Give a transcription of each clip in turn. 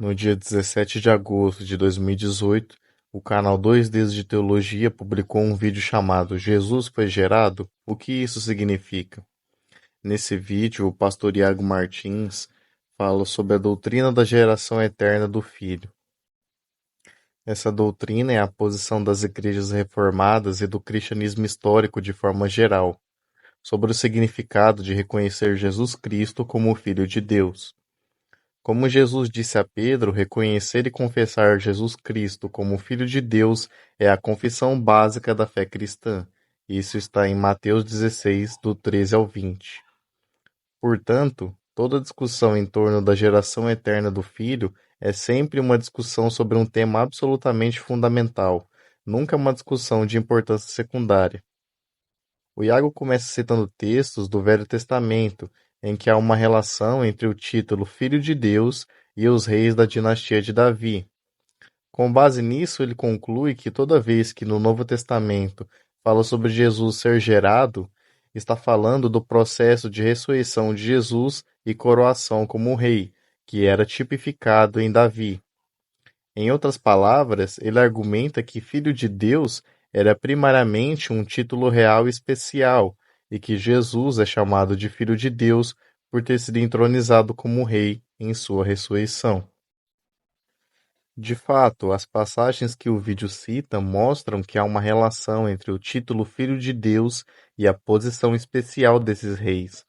No dia 17 de agosto de 2018, o canal 2Ds de Teologia publicou um vídeo chamado Jesus foi gerado? O que isso significa? Nesse vídeo, o pastor Iago Martins fala sobre a doutrina da geração eterna do Filho. Essa doutrina é a posição das igrejas reformadas e do cristianismo histórico de forma geral, sobre o significado de reconhecer Jesus Cristo como o Filho de Deus. Como Jesus disse a Pedro, reconhecer e confessar Jesus Cristo como Filho de Deus é a confissão básica da fé cristã. Isso está em Mateus 16, do 13 ao 20. Portanto, toda discussão em torno da geração eterna do Filho é sempre uma discussão sobre um tema absolutamente fundamental, nunca uma discussão de importância secundária. O Iago começa citando textos do Velho Testamento, em que há uma relação entre o título Filho de Deus e os reis da dinastia de Davi. Com base nisso, ele conclui que toda vez que no Novo Testamento fala sobre Jesus ser gerado, está falando do processo de ressurreição de Jesus e coroação como rei, que era tipificado em Davi. Em outras palavras, ele argumenta que Filho de Deus era primariamente um título real especial e que Jesus é chamado de Filho de Deus por ter sido entronizado como rei em sua ressurreição. De fato, as passagens que o vídeo cita mostram que há uma relação entre o título Filho de Deus e a posição especial desses reis.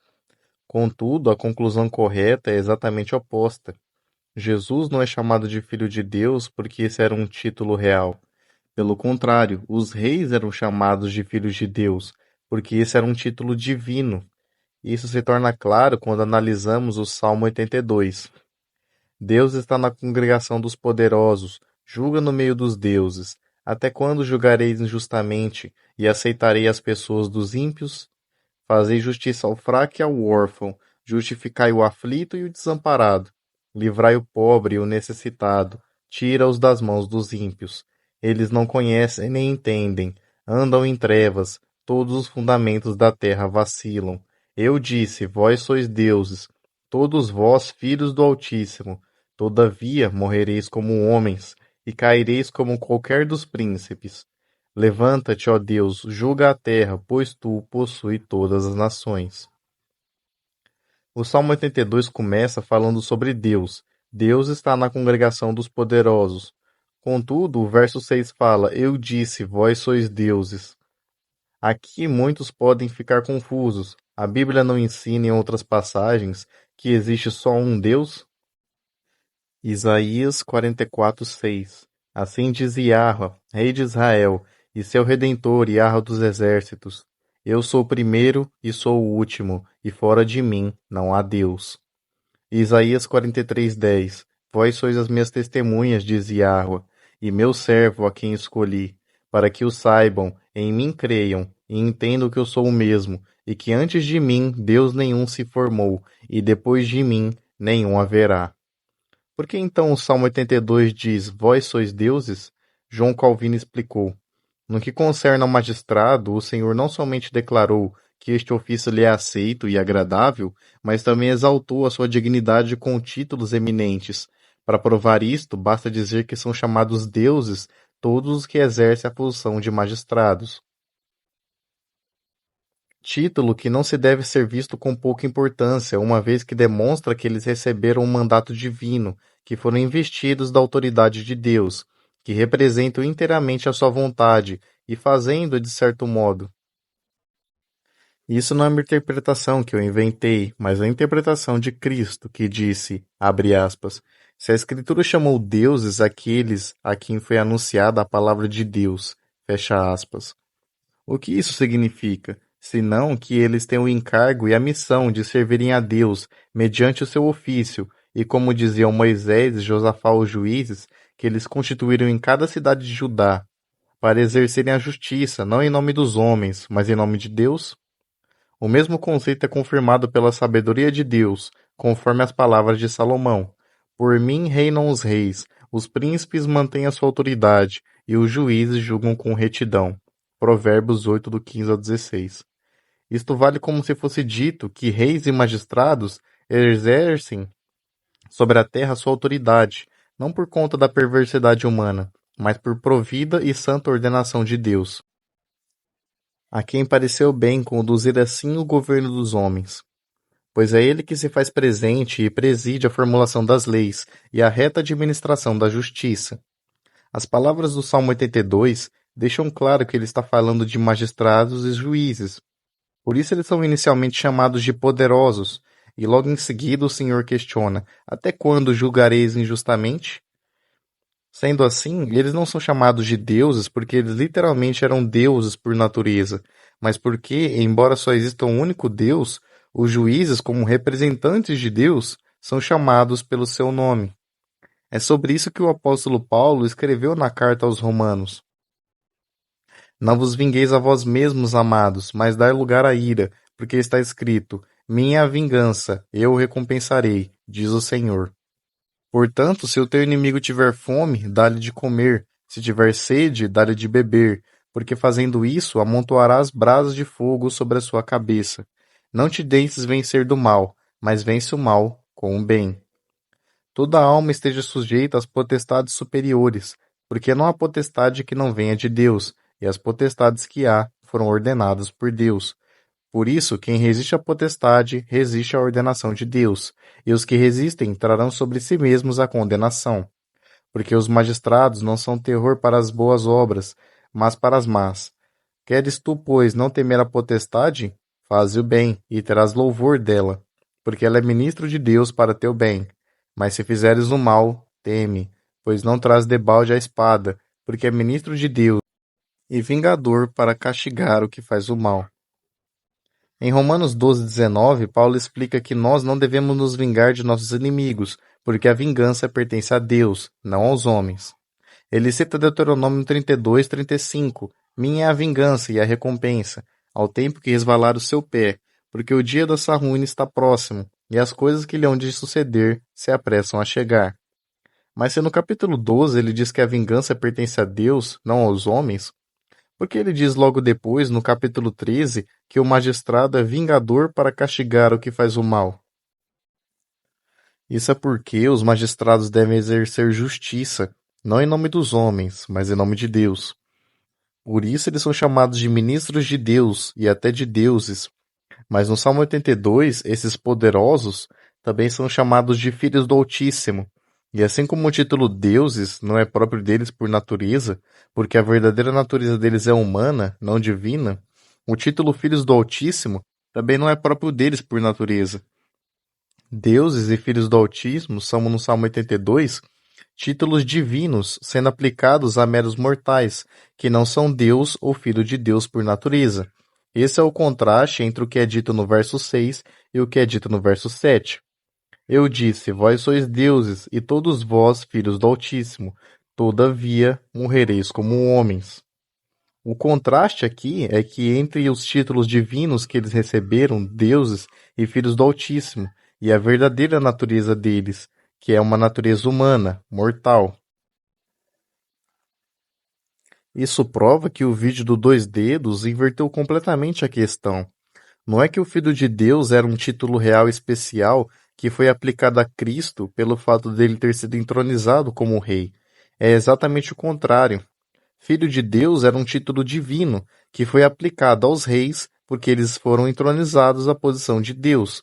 Contudo, a conclusão correta é exatamente oposta. Jesus não é chamado de Filho de Deus porque esse era um título real. Pelo contrário, os reis eram chamados de filhos de Deus, porque esse era um título divino. Isso se torna claro quando analisamos o Salmo 82. Deus está na congregação dos poderosos, julga no meio dos deuses. Até quando julgareis injustamente e aceitarei as pessoas dos ímpios? Fazei justiça ao fraco e ao órfão, justificai o aflito e o desamparado. Livrai o pobre e o necessitado, tira-os das mãos dos ímpios. Eles não conhecem nem entendem, andam em trevas, todos os fundamentos da terra vacilam. Eu disse, vós sois deuses, todos vós filhos do Altíssimo. Todavia morrereis como homens, e caireis como qualquer dos príncipes. Levanta-te, ó Deus, julga a terra, pois tu possui todas as nações. O Salmo 82 começa falando sobre Deus. Deus está na congregação dos poderosos. Contudo, o verso 6 fala: Eu disse, vós sois deuses. Aqui muitos podem ficar confusos. A Bíblia não ensina em outras passagens que existe só um Deus? Isaías 44:6. Assim diz Yahveh, Rei de Israel, e seu Redentor, Yahveh dos exércitos: Eu sou o primeiro e sou o último, e fora de mim não há Deus. Isaías 43:10. Vós sois as minhas testemunhas, diz Yahveh, e meu servo a quem escolhi, para que o saibam, em mim creiam, e entendam que eu sou o mesmo, e que antes de mim Deus nenhum se formou, e depois de mim nenhum haverá. Por que então o Salmo 82 diz, vós sois deuses? João Calvino explicou. No que concerne ao magistrado, o Senhor não somente declarou que este ofício lhe é aceito e agradável, mas também exaltou a sua dignidade com títulos eminentes. Para provar isto, basta dizer que são chamados deuses todos os que exercem a função de magistrados. Título que não se deve ser visto com pouca importância, uma vez que demonstra que eles receberam um mandato divino, que foram investidos da autoridade de Deus, que representam inteiramente a sua vontade e fazendo de certo modo. Isso não é uma interpretação que eu inventei, mas a interpretação de Cristo, que disse, abre aspas, se a Escritura chamou deuses aqueles a quem foi anunciada a palavra de Deus, fecha aspas. O que isso significa? Senão que eles têm o encargo e a missão de servirem a Deus mediante o seu ofício, e como diziam Moisés e Josafá os juízes, que eles constituíram em cada cidade de Judá, para exercerem a justiça, não em nome dos homens, mas em nome de Deus? O mesmo conceito é confirmado pela sabedoria de Deus, conforme as palavras de Salomão. Por mim reinam os reis, os príncipes mantêm a sua autoridade, e os juízes julgam com retidão. Provérbios 8, do 15 ao 16. Isto vale como se fosse dito que reis e magistrados exercem sobre a terra sua autoridade, não por conta da perversidade humana, mas por provida e santa ordenação de Deus, a quem pareceu bem conduzir assim o governo dos homens. Pois é ele que se faz presente e preside a formulação das leis e a reta administração da justiça. As palavras do Salmo 82 deixam claro que ele está falando de magistrados e juízes. Por isso eles são inicialmente chamados de poderosos, e logo em seguida o Senhor questiona: até quando julgareis injustamente? Sendo assim, eles não são chamados de deuses porque eles literalmente eram deuses por natureza, mas porque, embora só exista um único Deus, os juízes, como representantes de Deus, são chamados pelo seu nome. É sobre isso que o apóstolo Paulo escreveu na carta aos Romanos: não vos vingueis a vós mesmos, amados, mas dai lugar à ira, porque está escrito: minha é a vingança, eu o recompensarei, diz o Senhor. Portanto, se o teu inimigo tiver fome, dá-lhe de comer; se tiver sede, dá-lhe de beber, porque fazendo isso, amontoarás brasas de fogo sobre a sua cabeça. Não te deixes vencer do mal, mas vence o mal com o bem. Toda alma esteja sujeita às potestades superiores, porque não há potestade que não venha de Deus, e as potestades que há foram ordenadas por Deus. Por isso, quem resiste à potestade, resiste à ordenação de Deus, e os que resistem trarão sobre si mesmos a condenação. Porque os magistrados não são terror para as boas obras, mas para as más. Queres tu, pois, não temer a potestade? Faze o bem, e terás louvor dela, porque ela é ministro de Deus para teu bem. Mas se fizeres o mal, teme, pois não traz debalde a espada, porque é ministro de Deus, e vingador para castigar o que faz o mal. Em Romanos 12:19, Paulo explica que nós não devemos nos vingar de nossos inimigos, porque a vingança pertence a Deus, não aos homens. Ele cita Deuteronômio 32:35: minha é a vingança e a recompensa, ao tempo que resvalar o seu pé, porque o dia da sua ruína está próximo, e as coisas que lhe hão de suceder se apressam a chegar. Mas se no capítulo 12 ele diz que a vingança pertence a Deus, não aos homens, porque ele diz logo depois, no capítulo 13, que o magistrado é vingador para castigar o que faz o mal? Isso é porque os magistrados devem exercer justiça, não em nome dos homens, mas em nome de Deus. Por isso eles são chamados de ministros de Deus e até de deuses. Mas no Salmo 82, esses poderosos também são chamados de filhos do Altíssimo. E assim como o título deuses não é próprio deles por natureza, porque a verdadeira natureza deles é humana, não divina, o título filhos do Altíssimo também não é próprio deles por natureza. Deuses e filhos do Altíssimo são, no Salmo 82, títulos divinos sendo aplicados a meros mortais, que não são Deus ou filho de Deus por natureza. Esse é o contraste entre o que é dito no verso 6 e o que é dito no verso 7. Eu disse: vós sois deuses, e todos vós, filhos do Altíssimo, todavia morrereis como homens. O contraste aqui é que entre os títulos divinos que eles receberam, deuses e filhos do Altíssimo, e a verdadeira natureza deles, que é uma natureza humana, mortal. Isso prova que o vídeo do Dois Dedos inverteu completamente a questão. Não é que o Filho de Deus era um título real especial que foi aplicado a Cristo pelo fato dele ter sido entronizado como rei. É exatamente o contrário. Filho de Deus era um título divino que foi aplicado aos reis porque eles foram entronizados à posição de Deus.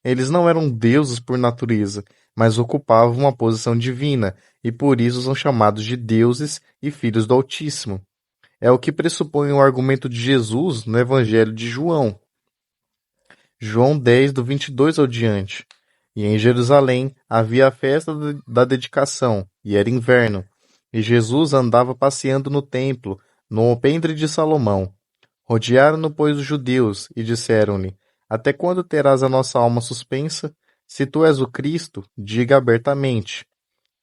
Eles não eram deuses por natureza, mas ocupavam uma posição divina e por isso são chamados de deuses e filhos do Altíssimo. É o que pressupõe o argumento de Jesus no Evangelho de João. João 10, do 22 ao diante. E em Jerusalém havia a festa da dedicação, e era inverno. E Jesus andava passeando no templo, no alpendre de Salomão. Rodearam-no, pois, os judeus, e disseram-lhe: até quando terás a nossa alma suspensa? Se tu és o Cristo, diga abertamente.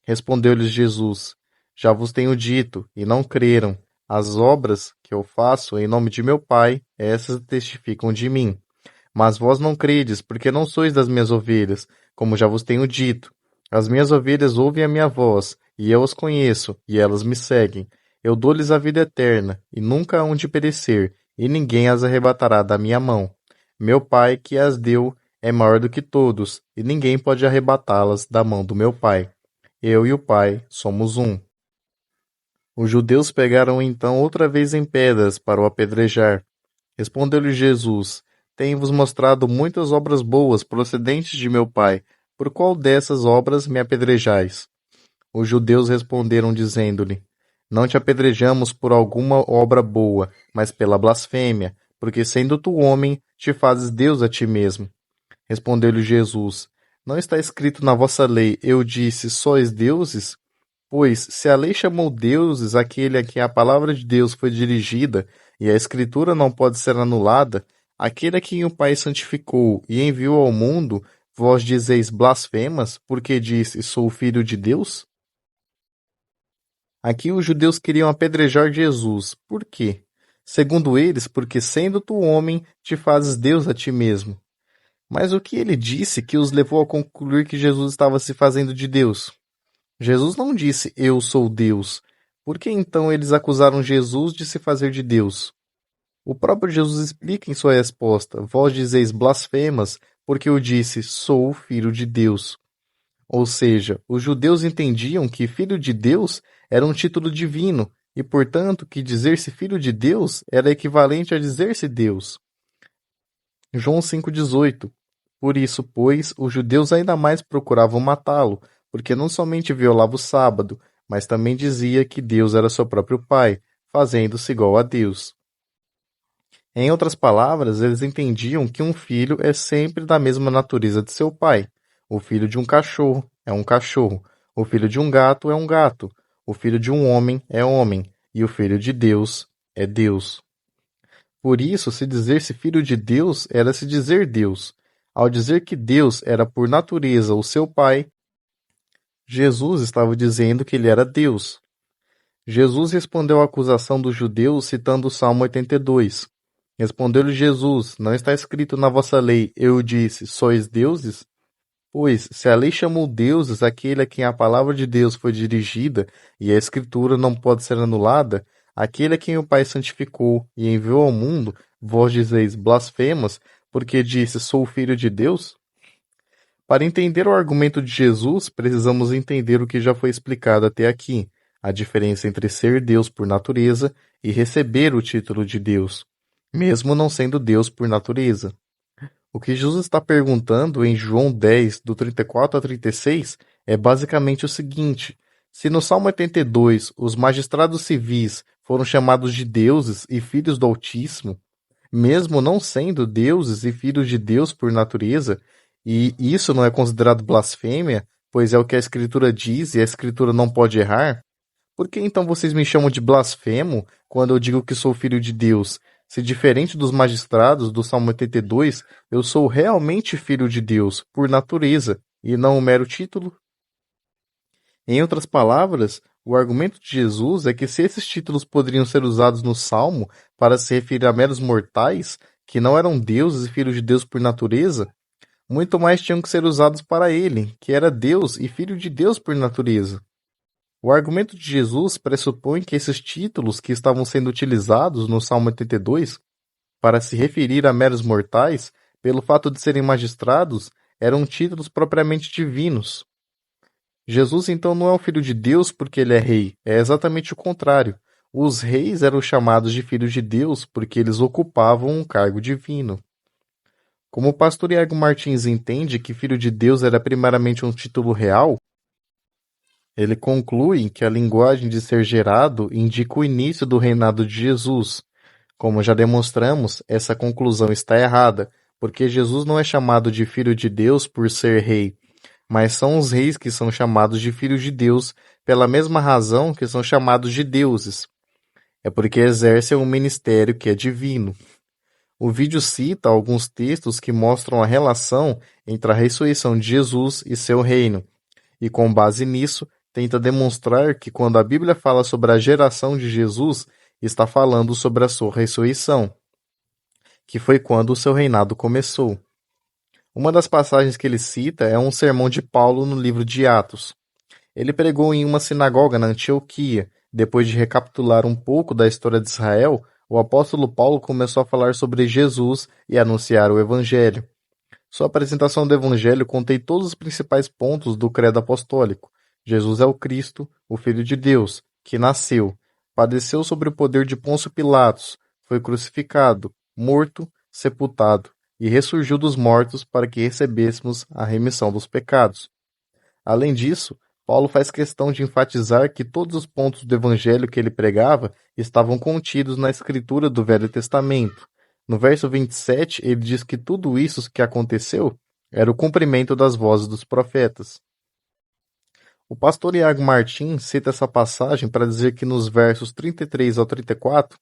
Respondeu-lhes Jesus: já vos tenho dito, e não creram. As obras que eu faço em nome de meu Pai, essas testificam de mim. Mas vós não credes, porque não sois das minhas ovelhas, como já vos tenho dito. As minhas ovelhas ouvem a minha voz, e eu as conheço, e elas me seguem. Eu dou-lhes a vida eterna, e nunca hão de perecer, e ninguém as arrebatará da minha mão. Meu Pai, que as deu, é maior do que todos, e ninguém pode arrebatá-las da mão do meu Pai. eu e o Pai somos um. Os judeus pegaram então outra vez em pedras para o apedrejar. Respondeu-lhe Jesus: Tenho-vos mostrado muitas obras boas procedentes de meu Pai. Por qual dessas obras me apedrejais? Os judeus responderam, dizendo-lhe: Não te apedrejamos por alguma obra boa, mas pela blasfêmia, porque sendo tu homem, te fazes Deus a ti mesmo. Respondeu-lhe Jesus: Não está escrito na vossa lei, eu disse, sois deuses? Pois, se a lei chamou deuses aquele a quem a palavra de Deus foi dirigida, e a Escritura não pode ser anulada, aquele a quem o Pai santificou e enviou ao mundo, vós dizeis blasfemas, porque disse, sou filho de Deus? Aqui os judeus queriam apedrejar Jesus. Por quê? Segundo eles, porque sendo tu homem, te fazes Deus a ti mesmo. Mas o que ele disse que os levou a concluir que Jesus estava se fazendo de Deus? Jesus não disse, eu sou Deus. Por que então eles acusaram Jesus de se fazer de Deus? O próprio Jesus explica em sua resposta, vós dizeis blasfemas, porque eu disse, sou filho de Deus. Ou seja, os judeus entendiam que filho de Deus era um título divino, e portanto que dizer-se filho de Deus era equivalente a dizer-se Deus. João 5,18. Por isso, pois, os judeus ainda mais procuravam matá-lo, porque não somente violava o sábado, mas também dizia que Deus era seu próprio Pai, fazendo-se igual a Deus. Em outras palavras, eles entendiam que um filho é sempre da mesma natureza de seu pai. O filho de um cachorro é um cachorro, o filho de um gato é um gato, o filho de um homem é homem, e o filho de Deus é Deus. Por isso, se dizer-se filho de Deus era se dizer Deus. Ao dizer que Deus era por natureza o seu pai, Jesus estava dizendo que ele era Deus. Jesus respondeu à acusação dos judeus citando o Salmo 82. Respondeu-lhe Jesus, não está escrito na vossa lei, eu disse, sois deuses? Pois, se a lei chamou deuses aquele a quem a palavra de Deus foi dirigida, e a escritura não pode ser anulada, aquele a quem o Pai santificou e enviou ao mundo, vós dizeis blasfemas, porque disse, sou filho de Deus? Para entender o argumento de Jesus, precisamos entender o que já foi explicado até aqui, a diferença entre ser Deus por natureza e receber o título de Deus, mesmo não sendo Deus por natureza. O que Jesus está perguntando em João 10, do 34 a 36, é basicamente o seguinte: se no Salmo 82 os magistrados civis foram chamados de deuses e filhos do Altíssimo, mesmo não sendo deuses e filhos de Deus por natureza, e isso não é considerado blasfêmia, pois é o que a Escritura diz e a Escritura não pode errar, por que então vocês me chamam de blasfemo quando eu digo que sou filho de Deus? Se diferente dos magistrados do Salmo 82, eu sou realmente filho de Deus, por natureza, e não um mero título? Em outras palavras, o argumento de Jesus é que se esses títulos poderiam ser usados no Salmo para se referir a meros mortais, que não eram deuses e filhos de Deus por natureza, muito mais tinham que ser usados para ele, que era Deus e filho de Deus por natureza. O argumento de Jesus pressupõe que esses títulos que estavam sendo utilizados no Salmo 82 para se referir a meros mortais, pelo fato de serem magistrados, eram títulos propriamente divinos. Jesus então não é o filho de Deus porque ele é rei, é exatamente o contrário. Os reis eram chamados de filhos de Deus porque eles ocupavam um cargo divino. Como o pastor Iago Martins entende que filho de Deus era primeiramente um título real, ele conclui que a linguagem de ser gerado indica o início do reinado de Jesus. Como já demonstramos, essa conclusão está errada, porque Jesus não é chamado de filho de Deus por ser rei, mas são os reis que são chamados de filhos de Deus pela mesma razão que são chamados de deuses. É porque exercem um ministério que é divino. O vídeo cita alguns textos que mostram a relação entre a ressurreição de Jesus e seu reino, e com base nisso, tenta demonstrar que quando a Bíblia fala sobre a geração de Jesus, está falando sobre a sua ressurreição, que foi quando o seu reinado começou. Uma das passagens que ele cita é um sermão de Paulo no livro de Atos. Ele pregou em uma sinagoga na Antioquia. Depois de recapitular um pouco da história de Israel, o apóstolo Paulo começou a falar sobre Jesus e anunciar o Evangelho. Sua apresentação do Evangelho contém todos os principais pontos do credo apostólico, Jesus é o Cristo, o Filho de Deus, que nasceu, padeceu sob o poder de Pôncio Pilatos, foi crucificado, morto, sepultado e ressurgiu dos mortos para que recebêssemos a remissão dos pecados. Além disso, Paulo faz questão de enfatizar que todos os pontos do evangelho que ele pregava estavam contidos na escritura do Velho Testamento. No verso 27, ele diz que tudo isso que aconteceu era o cumprimento das vozes dos profetas. O pastor Iago Martins cita essa passagem para dizer que nos versos 33 ao 34,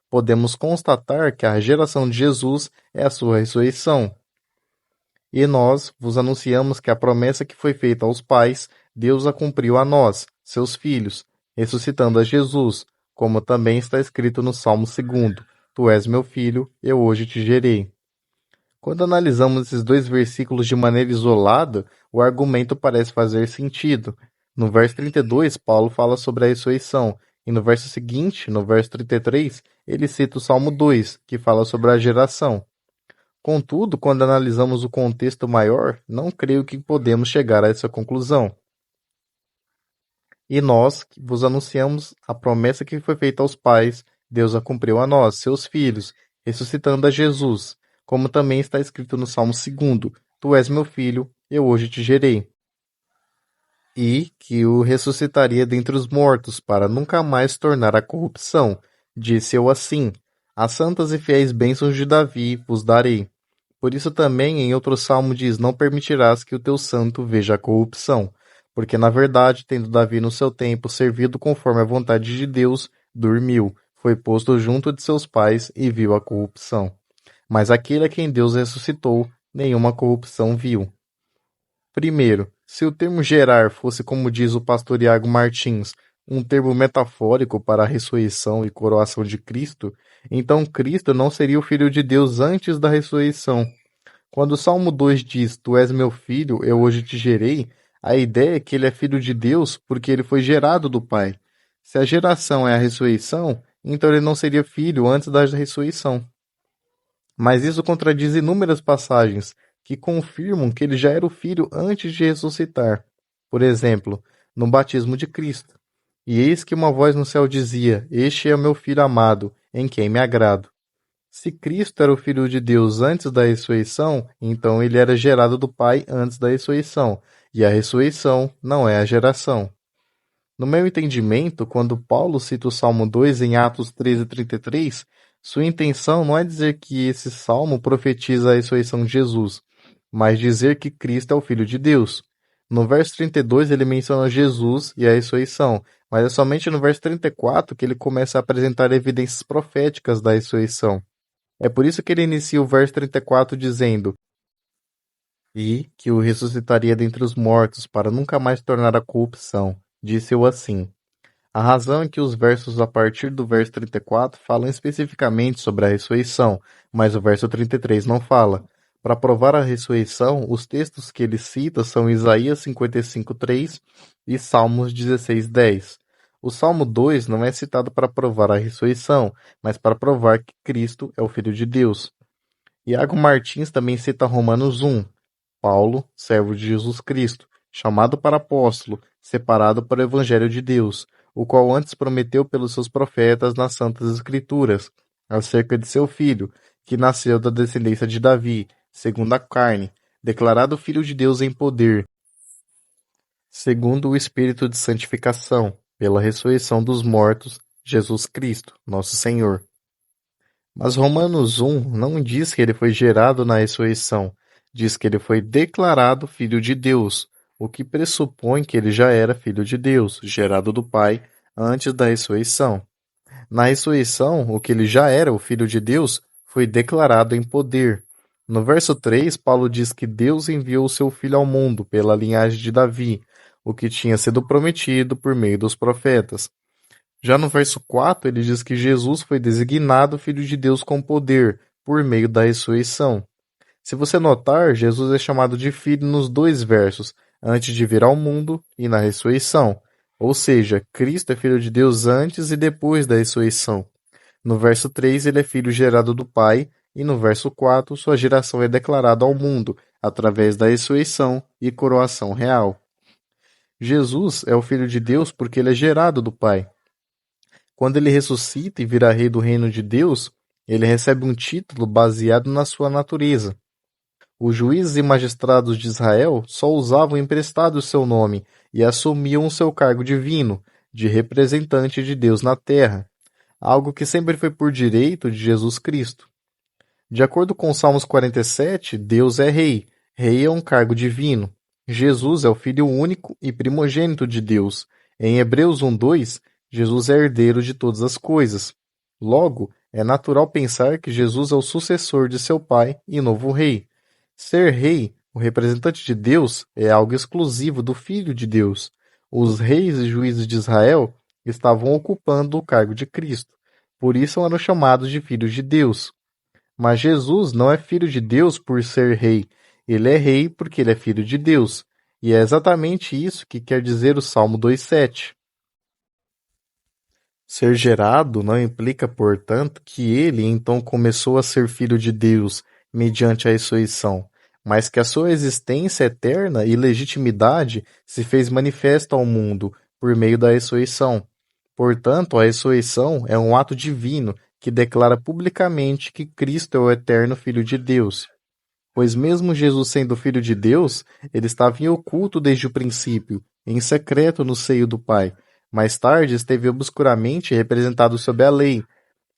podemos constatar que a geração de Jesus é a sua ressurreição. E nós vos anunciamos que a promessa que foi feita aos pais, Deus a cumpriu a nós, seus filhos, ressuscitando a Jesus, como também está escrito no Salmo 2: Tu és meu filho, eu hoje te gerei. Quando analisamos esses dois versículos de maneira isolada, o argumento parece fazer sentido. No verso 32, Paulo fala sobre a ressurreição, e no verso seguinte, no verso 33, ele cita o Salmo 2, que fala sobre a geração. Contudo, quando analisamos o contexto maior, não creio que podemos chegar a essa conclusão. E nós vos anunciamos a promessa que foi feita aos pais, Deus a cumpriu a nós, seus filhos, ressuscitando a Jesus, como também está escrito no Salmo 2: Tu és meu filho, eu hoje te gerei. E que o ressuscitaria dentre os mortos, para nunca mais tornar a corrupção. Disse eu assim: As santas e fiéis bênçãos de Davi vos darei. Por isso também em outro salmo diz: Não permitirás que o teu santo veja a corrupção. Porque na verdade, tendo Davi no seu tempo servido conforme a vontade de Deus, dormiu, foi posto junto de seus pais e viu a corrupção. Mas aquele a quem Deus ressuscitou, nenhuma corrupção viu. Primeiro, se o termo gerar fosse, como diz o pastor Iago Martins, um termo metafórico para a ressurreição e coroação de Cristo, então Cristo não seria o Filho de Deus antes da ressurreição. Quando o Salmo 2 diz: Tu és meu filho, eu hoje te gerei, a ideia é que ele é filho de Deus porque ele foi gerado do Pai. Se a geração é a ressurreição, então ele não seria filho antes da ressurreição. Mas isso contradiz inúmeras passagens que confirmam que ele já era o filho antes de ressuscitar. Por exemplo, no batismo de Cristo. E eis que uma voz no céu dizia: Este é o meu filho amado, em quem me agrado. Se Cristo era o Filho de Deus antes da ressurreição, então ele era gerado do Pai antes da ressurreição, e a ressurreição não é a geração. No meu entendimento, quando Paulo cita o Salmo 2 em Atos 13:33, sua intenção não é dizer que esse salmo profetiza a ressurreição de Jesus, mas dizer que Cristo é o Filho de Deus. No verso 32 ele menciona Jesus e a ressurreição, mas é somente no verso 34 que ele começa a apresentar evidências proféticas da ressurreição. É por isso que ele inicia o verso 34 dizendo: E que o ressuscitaria dentre os mortos, para nunca mais tornar a corrupção. Disse-o assim. A razão é que os versos a partir do verso 34 falam especificamente sobre a ressurreição, mas o verso 33 não fala. Para provar a ressurreição, os textos que ele cita são Isaías 55:3 e Salmos 16:10. O Salmo 2 não é citado para provar a ressurreição, mas para provar que Cristo é o Filho de Deus. Iago Martins também cita Romanos 1. Paulo, servo de Jesus Cristo, chamado para apóstolo, separado para o Evangelho de Deus, o qual antes prometeu pelos seus profetas nas Santas Escrituras, acerca de seu filho, que nasceu da descendência de Davi, segundo a carne, declarado Filho de Deus em poder, segundo o Espírito de santificação, pela ressurreição dos mortos, Jesus Cristo, nosso Senhor. Mas Romanos 1 não diz que ele foi gerado na ressurreição, diz que ele foi declarado Filho de Deus, o que pressupõe que ele já era Filho de Deus, gerado do Pai, antes da ressurreição. Na ressurreição, o que ele já era, o Filho de Deus, foi declarado em poder. No verso 3, Paulo diz que Deus enviou o seu Filho ao mundo pela linhagem de Davi, o que tinha sido prometido por meio dos profetas. Já no verso 4, ele diz que Jesus foi designado Filho de Deus com poder, por meio da ressurreição. Se você notar, Jesus é chamado de Filho nos dois versos, antes de vir ao mundo e na ressurreição. Ou seja, Cristo é Filho de Deus antes e depois da ressurreição. No verso 3, ele é Filho gerado do Pai, e no verso 4, sua geração é declarada ao mundo, através da ressurreição e coroação real. Jesus é o Filho de Deus porque ele é gerado do Pai. Quando ele ressuscita e vira rei do reino de Deus, ele recebe um título baseado na sua natureza. Os juízes e magistrados de Israel só usavam emprestado o seu nome e assumiam o seu cargo divino, de representante de Deus na terra, algo que sempre foi por direito de Jesus Cristo. De acordo com Salmos 47, Deus é rei. Rei é um cargo divino. Jesus é o Filho único e primogênito de Deus. Em Hebreus 1:2, Jesus é herdeiro de todas as coisas. Logo, é natural pensar que Jesus é o sucessor de seu pai e novo rei. Ser rei, o representante de Deus, é algo exclusivo do Filho de Deus. Os reis e juízes de Israel estavam ocupando o cargo de Cristo. Por isso eram chamados de filhos de Deus. Mas Jesus não é filho de Deus por ser rei. Ele é rei porque ele é filho de Deus. E é exatamente isso que quer dizer o Salmo 2:7. Ser gerado não implica, portanto, que ele então começou a ser filho de Deus mediante a ressurreição, mas que a sua existência eterna e legitimidade se fez manifesta ao mundo por meio da ressurreição. Portanto, a ressurreição é um ato divino que declara publicamente que Cristo é o eterno Filho de Deus. Pois mesmo Jesus sendo Filho de Deus, ele estava em oculto desde o princípio, em secreto no seio do Pai. Mais tarde esteve obscuramente representado sob a lei.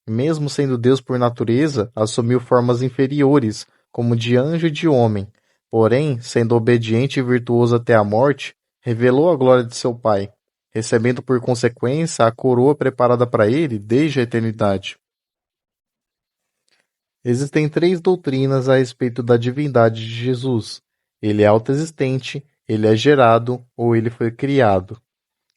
Mesmo sendo Deus por natureza, assumiu formas inferiores, como de anjo e de homem. Porém, sendo obediente e virtuoso até a morte, revelou a glória de seu Pai, recebendo por consequência a coroa preparada para ele desde a eternidade. Existem três doutrinas a respeito da divindade de Jesus. Ele é autoexistente, ele é gerado ou ele foi criado.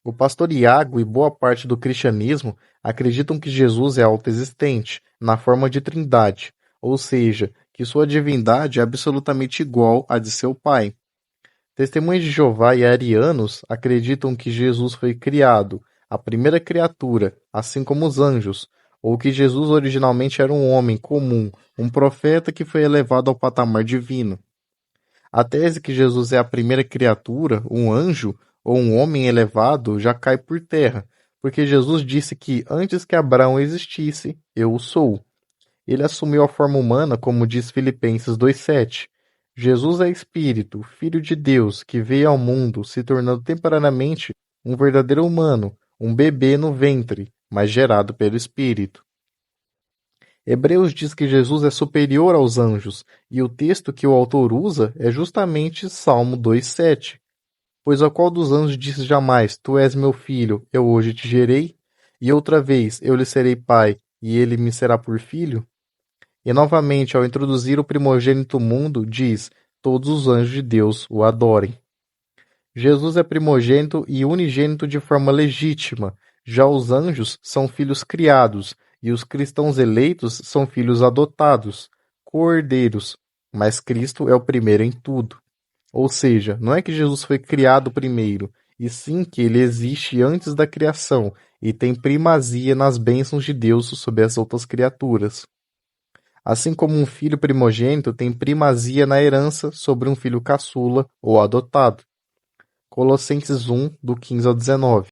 O pastor Iago e boa parte do cristianismo acreditam que Jesus é autoexistente, na forma de trindade, ou seja, que sua divindade é absolutamente igual à de seu Pai. Testemunhas de Jeová e arianos acreditam que Jesus foi criado, a primeira criatura, assim como os anjos, ou que Jesus originalmente era um homem comum, um profeta que foi elevado ao patamar divino. A tese que Jesus é a primeira criatura, um anjo ou um homem elevado, já cai por terra, porque Jesus disse que antes que Abraão existisse, eu o sou. Ele assumiu a forma humana, como diz Filipenses 2:7. Jesus é Espírito, Filho de Deus, que veio ao mundo, se tornando temporariamente um verdadeiro humano, um bebê no ventre, mas gerado pelo Espírito. Hebreus diz que Jesus é superior aos anjos, e o texto que o autor usa é justamente Salmo 2:7. Pois a qual dos anjos disse jamais: Tu és meu filho, eu hoje te gerei? E outra vez: Eu lhe serei pai, e ele me será por filho? E novamente, ao introduzir o primogênito mundo, diz: Todos os anjos de Deus o adorem. Jesus é primogênito e unigênito de forma legítima. Já os anjos são filhos criados, e os cristãos eleitos são filhos adotados, cordeiros. Mas Cristo é o primeiro em tudo. Ou seja, não é que Jesus foi criado primeiro, e sim que ele existe antes da criação e tem primazia nas bênçãos de Deus sobre as outras criaturas. Assim como um filho primogênito tem primazia na herança sobre um filho caçula ou adotado. Colossenses 1, do 15 ao 19.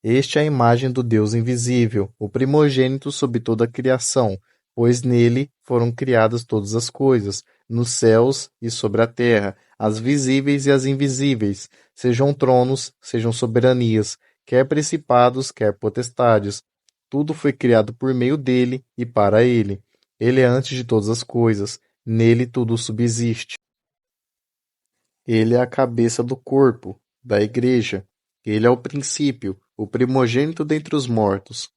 Este é a imagem do Deus invisível, o primogênito sobre toda a criação, pois nele foram criadas todas as coisas, nos céus e sobre a terra, as visíveis e as invisíveis, sejam tronos, sejam soberanias, quer principados, quer potestades. Tudo foi criado por meio dele e para ele. Ele é antes de todas as coisas, nele tudo subsiste. Ele é a cabeça do corpo, da igreja. Ele é o princípio, o primogênito dentre os mortos,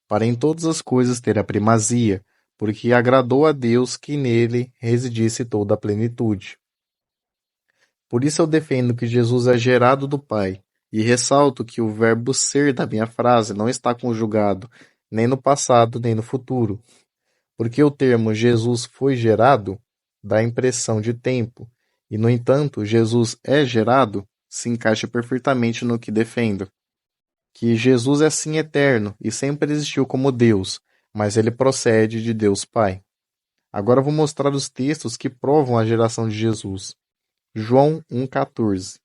para em todas as coisas ter a primazia, porque agradou a Deus que nele residisse toda a plenitude. Por isso eu defendo que Jesus é gerado do Pai, e ressalto que o verbo ser da minha frase não está conjugado, nem no passado, nem no futuro, porque o termo Jesus foi gerado dá a impressão de tempo, e no entanto, Jesus é gerado se encaixa perfeitamente no que defendo. Que Jesus é sim eterno e sempre existiu como Deus, mas ele procede de Deus Pai. Agora vou mostrar os textos que provam a geração de Jesus. João 1,14.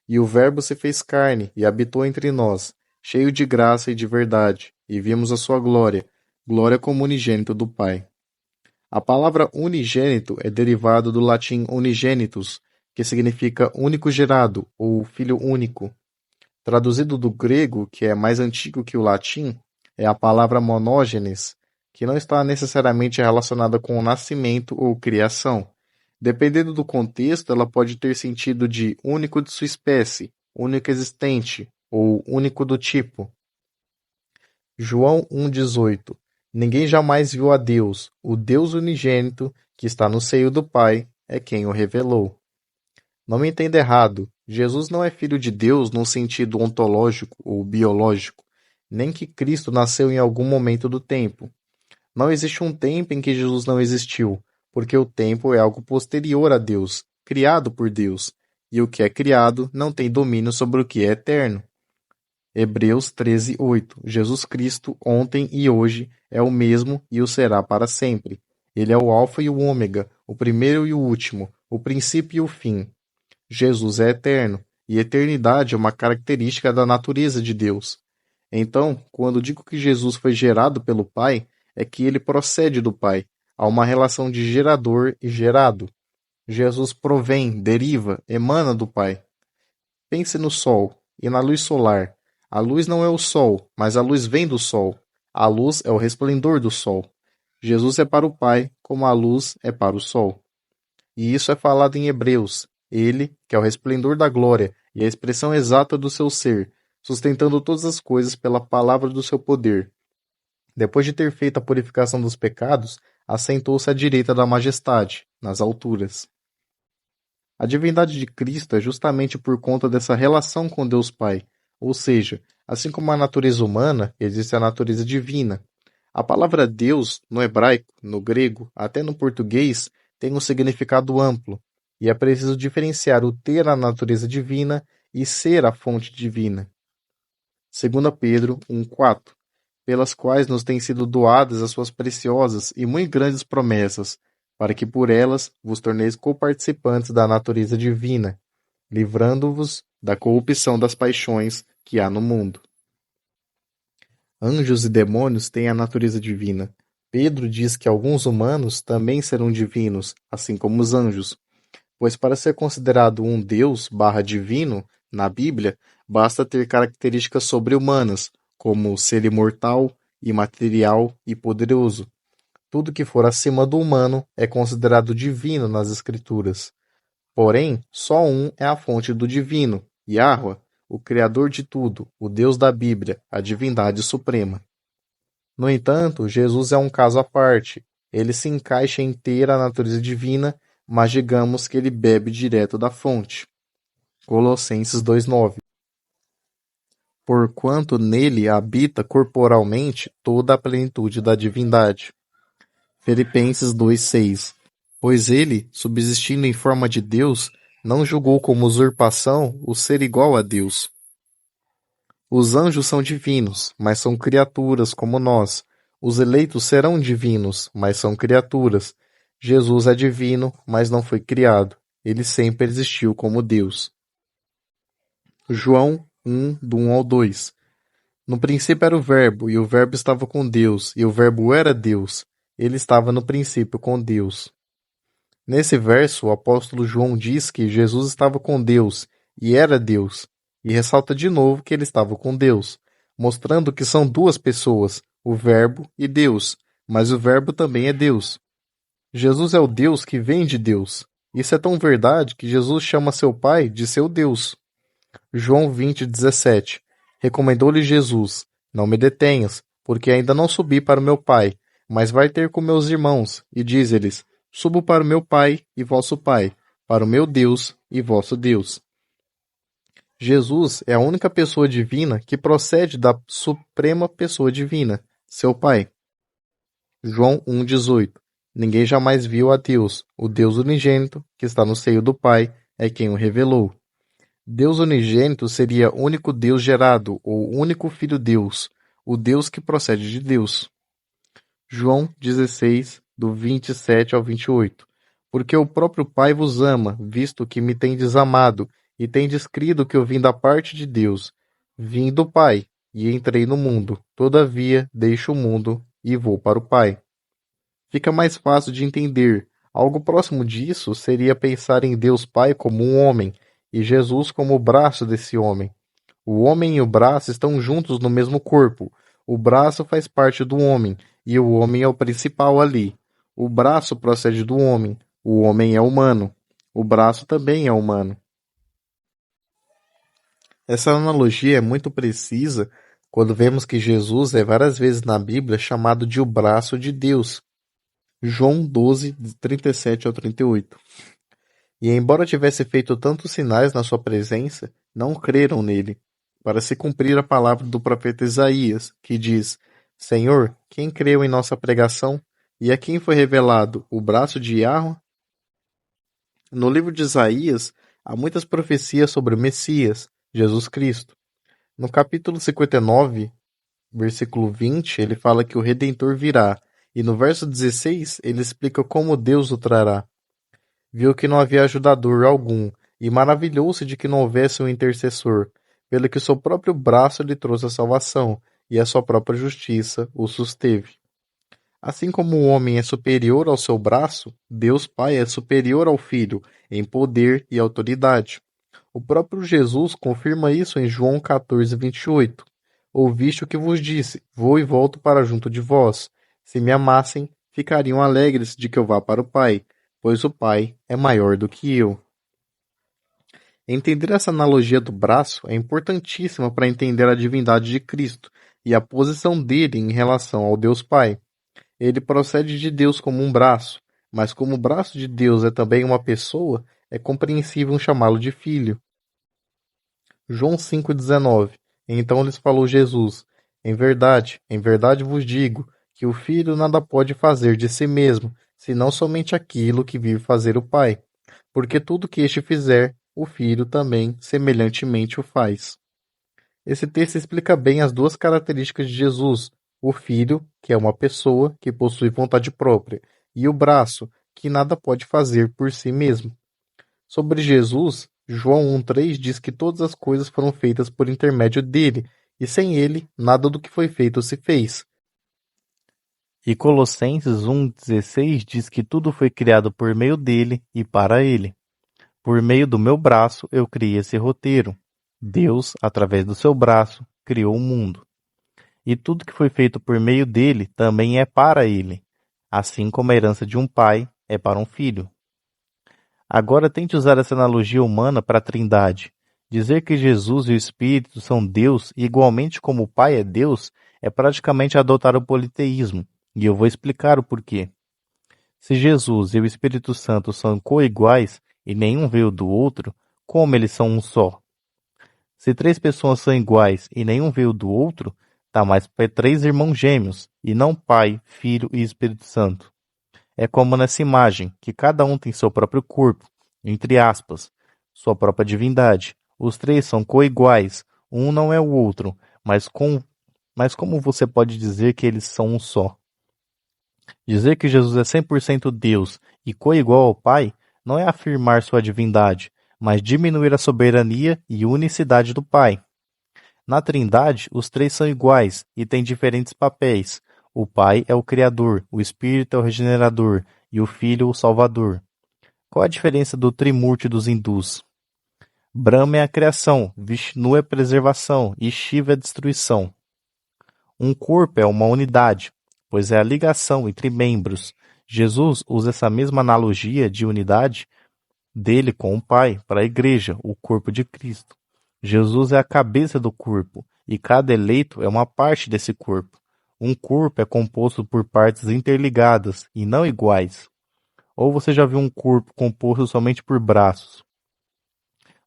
E o Verbo se fez carne e habitou entre nós, cheio de graça e de verdade, e vimos a sua glória, glória como unigênito do Pai. A palavra unigênito é derivado do latim unigenitus, que significa único gerado ou filho único. Traduzido do grego, que é mais antigo que o latim, é a palavra monógenes, que não está necessariamente relacionada com o nascimento ou criação. Dependendo do contexto, ela pode ter sentido de único de sua espécie, único existente ou único do tipo. João 1,18 Ninguém jamais viu a Deus, o Deus unigênito, que está no seio do Pai, é quem o revelou. Não me entenda errado, Jesus não é filho de Deus no sentido ontológico ou biológico, nem que Cristo nasceu em algum momento do tempo. Não existe um tempo em que Jesus não existiu, porque o tempo é algo posterior a Deus, criado por Deus, e o que é criado não tem domínio sobre o que é eterno. Hebreus 13:8 Jesus Cristo, ontem e hoje, é o mesmo e o será para sempre. Ele é o Alfa e o Ômega, o primeiro e o último, o princípio e o fim. Jesus é eterno, e eternidade é uma característica da natureza de Deus. Então, quando digo que Jesus foi gerado pelo Pai, é que ele procede do Pai. Há uma relação de gerador e gerado. Jesus provém, deriva, emana do Pai. Pense no Sol e na luz solar. A luz não é o Sol, mas a luz vem do Sol. A luz é o resplendor do Sol. Jesus é para o Pai, como a luz é para o Sol. E isso é falado em Hebreus. Ele, que é o resplendor da glória e a expressão exata do seu ser, sustentando todas as coisas pela palavra do seu poder. Depois de ter feito a purificação dos pecados, assentou-se à direita da majestade, nas alturas. A divindade de Cristo é justamente por conta dessa relação com Deus Pai, ou seja, assim como a natureza humana, existe a natureza divina. A palavra Deus, no hebraico, no grego, até no português, tem um significado amplo, e é preciso diferenciar o ter a natureza divina e ser a fonte divina. 2 Pedro 1,4 Pelas quais nos têm sido doadas as suas preciosas e muito grandes promessas, para que por elas vos torneis coparticipantes da natureza divina, livrando-vos da corrupção das paixões que há no mundo. Anjos e demônios têm a natureza divina. Pedro diz que alguns humanos também serão divinos, assim como os anjos, pois para ser considerado um Deus divino, na Bíblia, basta ter características sobre-humanas, como ser imortal, imaterial e poderoso. Tudo que for acima do humano é considerado divino nas Escrituras. Porém, só um é a fonte do divino, Yahweh, o Criador de tudo, o Deus da Bíblia, a divindade suprema. No entanto, Jesus é um caso à parte. Ele se encaixa em ter a natureza divina, mas digamos que ele bebe direto da fonte. Colossenses 2,9 Porquanto nele habita corporalmente toda a plenitude da divindade. Filipenses 2,6 Pois ele, subsistindo em forma de Deus, não julgou como usurpação o ser igual a Deus. Os anjos são divinos, mas são criaturas como nós. Os eleitos serão divinos, mas são criaturas. Jesus é divino, mas não foi criado. Ele sempre existiu como Deus. João 1, do 1 ao 2 No princípio era o Verbo, e o Verbo estava com Deus, e o Verbo era Deus. Ele estava no princípio com Deus. Nesse verso, o apóstolo João diz que Jesus estava com Deus e era Deus, e ressalta de novo que ele estava com Deus, mostrando que são duas pessoas, o Verbo e Deus, mas o Verbo também é Deus. Jesus é o Deus que vem de Deus. Isso é tão verdade que Jesus chama seu Pai de seu Deus. João 20:17 Recomendou-lhe Jesus: Não me detenhas, porque ainda não subi para o meu Pai, mas vai ter com meus irmãos, e diz-lhes: Subo para o meu Pai e vosso Pai, para o meu Deus e vosso Deus. Jesus é a única pessoa divina que procede da suprema pessoa divina, seu Pai. João 1,18 Ninguém jamais viu a Deus, o Deus unigênito, que está no seio do Pai, é quem o revelou. Deus unigênito seria único Deus gerado, ou único Filho Deus, o Deus que procede de Deus. João 16, do 27 ao 28 Porque o próprio Pai vos ama, visto que me tendes amado, e tendes crido que eu vim da parte de Deus. Vim do Pai, e entrei no mundo. Todavia, deixo o mundo e vou para o Pai. Fica mais fácil de entender. Algo próximo disso seria pensar em Deus Pai como um homem, e Jesus como o braço desse homem. O homem e o braço estão juntos no mesmo corpo. O braço faz parte do homem, e o homem é o principal ali. O braço procede do homem. O homem é humano. O braço também é humano. Essa analogia é muito precisa quando vemos que Jesus é várias vezes na Bíblia chamado de o braço de Deus. João 12, de 37 ao 38. E embora tivesse feito tantos sinais na sua presença, não creram nele, para se cumprir a palavra do profeta Isaías, que diz: Senhor, quem creu em nossa pregação? E a quem foi revelado o braço de Yahweh? No livro de Isaías, há muitas profecias sobre o Messias, Jesus Cristo. No capítulo 59, versículo 20, ele fala que o Redentor virá, e no verso 16, ele explica como Deus o trará. Viu que não havia ajudador algum, e maravilhou-se de que não houvesse um intercessor, pelo que seu próprio braço lhe trouxe a salvação, e a sua própria justiça o susteve. Assim como o homem é superior ao seu braço, Deus Pai é superior ao Filho, em poder e autoridade. O próprio Jesus confirma isso em João 14, 28. Ouviste o que vos disse, vou e volto para junto de vós. Se me amassem, ficariam alegres de que eu vá para o Pai, pois o Pai é maior do que eu. Entender essa analogia do braço é importantíssima para entender a divindade de Cristo e a posição dele em relação ao Deus Pai. Ele procede de Deus como um braço, mas como o braço de Deus é também uma pessoa, é compreensível chamá-lo de filho. João 5,19. Então lhes falou Jesus: em verdade vos digo, que o filho nada pode fazer de si mesmo, senão somente aquilo que vive fazer o Pai. Porque tudo que este fizer, o filho também semelhantemente o faz. Esse texto explica bem as duas características de Jesus: o filho, que é uma pessoa que possui vontade própria, e o braço, que nada pode fazer por si mesmo. Sobre Jesus, João 1,3 diz que todas as coisas foram feitas por intermédio dele, e sem ele, nada do que foi feito se fez. E Colossenses 1,16 diz que tudo foi criado por meio dele e para ele. Por meio do meu braço eu criei esse roteiro. Deus, através do seu braço, criou o mundo. E tudo que foi feito por meio dele também é para ele, assim como a herança de um pai é para um filho. Agora tente usar essa analogia humana para a Trindade. Dizer que Jesus e o Espírito são Deus igualmente como o Pai é Deus é praticamente adotar o politeísmo, e eu vou explicar o porquê. Se Jesus e o Espírito Santo são coiguais e nenhum veio do outro, como eles são um só? Se três pessoas são iguais e nenhum veio do outro, tá mais para três irmãos gêmeos, e não Pai, Filho e Espírito Santo. É como nessa imagem, que cada um tem seu próprio corpo, entre aspas, sua própria divindade. Os três são coiguais, um não é o outro, mas como você pode dizer que eles são um só? Dizer que Jesus é 100% Deus e coigual ao Pai não é afirmar sua divindade, mas diminuir a soberania e unicidade do Pai. Na Trindade, os três são iguais e têm diferentes papéis. O Pai é o Criador, o Espírito é o Regenerador e o Filho o Salvador. Qual a diferença do Trimurti dos hindus? Brahma é a criação, Vishnu é preservação e Shiva é destruição. Um corpo é uma unidade, pois é a ligação entre membros. Jesus usa essa mesma analogia de unidade dele com o Pai para a Igreja, o corpo de Cristo. Jesus é a cabeça do corpo e cada eleito é uma parte desse corpo. Um corpo é composto por partes interligadas e não iguais. Ou você já viu um corpo composto somente por braços?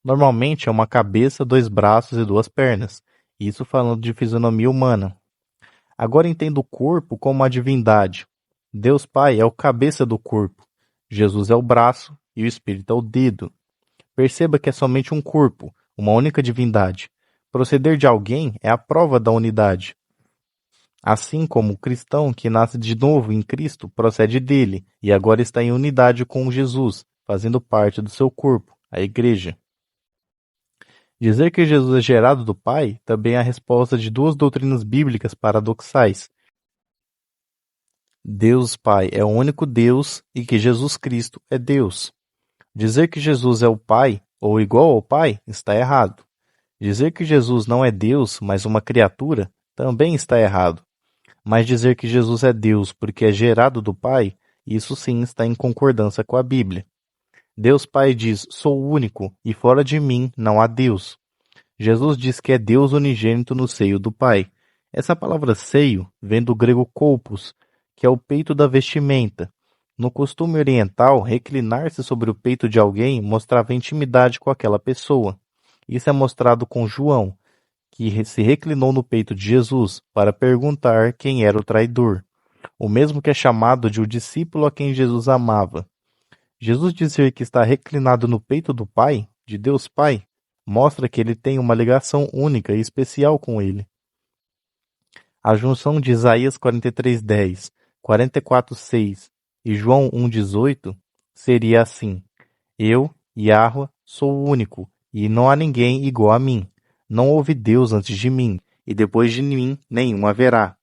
Normalmente é uma cabeça, dois braços e duas pernas. Isso falando de fisionomia humana. Agora entenda o corpo como uma divindade. Deus Pai é o cabeça do corpo. Jesus é o braço e o Espírito é o dedo. Perceba que é somente um corpo, uma única divindade. Proceder de alguém é a prova da unidade. Assim como o cristão que nasce de novo em Cristo procede dele e agora está em unidade com Jesus, fazendo parte do seu corpo, a Igreja. Dizer que Jesus é gerado do Pai também é a resposta de duas doutrinas bíblicas paradoxais. Deus Pai é o único Deus e que Jesus Cristo é Deus. Dizer que Jesus é o Pai ou igual ao Pai está errado. Dizer que Jesus não é Deus, mas uma criatura, também está errado. Mas dizer que Jesus é Deus porque é gerado do Pai, isso sim está em concordância com a Bíblia. Deus Pai diz: sou único e fora de mim não há Deus. Jesus diz que é Deus unigênito no seio do Pai. Essa palavra seio vem do grego kolpos, que é o peito da vestimenta. No costume oriental, reclinar-se sobre o peito de alguém mostrava intimidade com aquela pessoa. Isso é mostrado com João, que se reclinou no peito de Jesus para perguntar quem era o traidor, o mesmo que é chamado de o discípulo a quem Jesus amava. Jesus dizer que está reclinado no peito do Pai, de Deus Pai, mostra que ele tem uma ligação única e especial com ele. A junção de Isaías 43:10, 44:6 e João 1:18 seria assim: Eu, Yahweh, sou o único, e não há ninguém igual a mim. Não houve Deus antes de mim, e depois de mim nenhum haverá.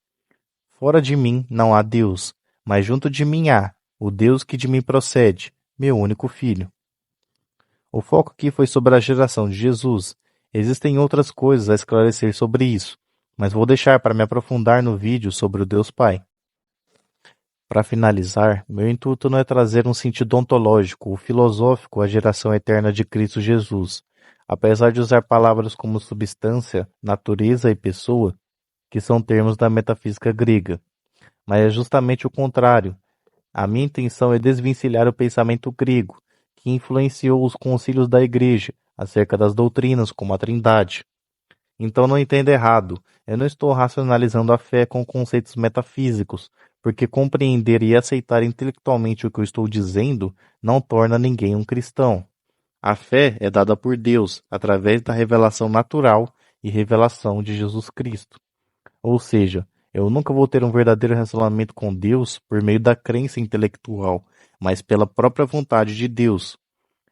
Fora de mim não há Deus, mas junto de mim há o Deus que de mim procede, meu único filho. O foco aqui foi sobre a geração de Jesus. Existem outras coisas a esclarecer sobre isso, mas vou deixar para me aprofundar no vídeo sobre o Deus Pai. Para finalizar, meu intuito não é trazer um sentido ontológico ou filosófico à geração eterna de Cristo Jesus, apesar de usar palavras como substância, natureza e pessoa, que são termos da metafísica grega. Mas é justamente o contrário. A minha intenção é desvencilhar o pensamento grego, que influenciou os concílios da Igreja acerca das doutrinas como a Trindade. Então não entenda errado, eu não estou racionalizando a fé com conceitos metafísicos, porque compreender e aceitar intelectualmente o que eu estou dizendo não torna ninguém um cristão. A fé é dada por Deus através da revelação natural e revelação de Jesus Cristo. Ou seja, eu nunca vou ter um verdadeiro relacionamento com Deus por meio da crença intelectual, mas pela própria vontade de Deus.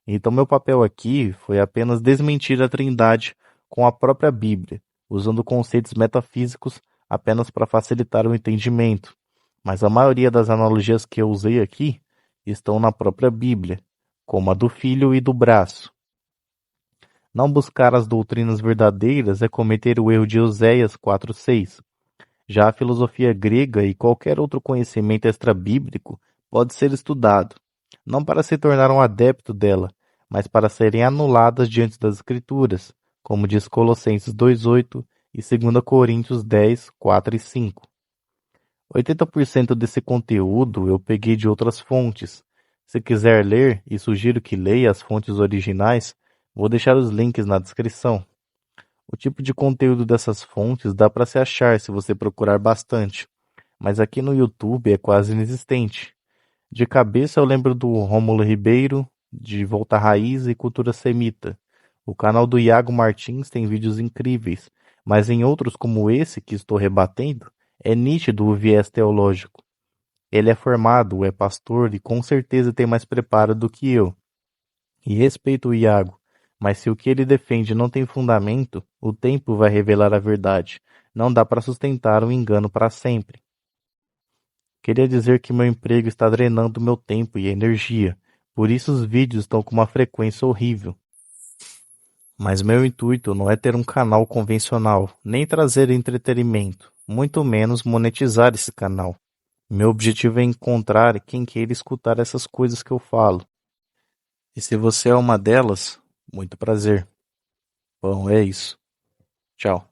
Então meu papel aqui foi apenas desmentir a Trindade com a própria Bíblia, usando conceitos metafísicos apenas para facilitar o entendimento. Mas a maioria das analogias que eu usei aqui estão na própria Bíblia, como a do filho e do braço. Não buscar as doutrinas verdadeiras é cometer o erro de Oséias 4:6. Já a filosofia grega e qualquer outro conhecimento extrabíblico pode ser estudado, não para se tornar um adepto dela, mas para serem anuladas diante das Escrituras, como diz Colossenses 2:8 e 2 Coríntios 10:4 e 5. 80% desse conteúdo eu peguei de outras fontes. Se quiser ler, e sugiro que leia as fontes originais, vou deixar os links na descrição. O tipo de conteúdo dessas fontes dá para se achar se você procurar bastante, mas aqui no YouTube é quase inexistente. De cabeça eu lembro do Rômulo Ribeiro, de Volta à Raiz e Cultura Semita. O canal do Iago Martins tem vídeos incríveis, mas em outros como esse que estou rebatendo, é nítido o viés teológico. Ele é formado, é pastor e com certeza tem mais preparo do que eu. E respeito o Iago, mas se o que ele defende não tem fundamento, o tempo vai revelar a verdade. Não dá para sustentar um engano para sempre. Queria dizer que meu emprego está drenando meu tempo e energia, por isso os vídeos estão com uma frequência horrível. Mas meu intuito não é ter um canal convencional, nem trazer entretenimento, muito menos monetizar esse canal. Meu objetivo é encontrar quem queira escutar essas coisas que eu falo. E se você é uma delas, muito prazer. Bom, é isso. Tchau.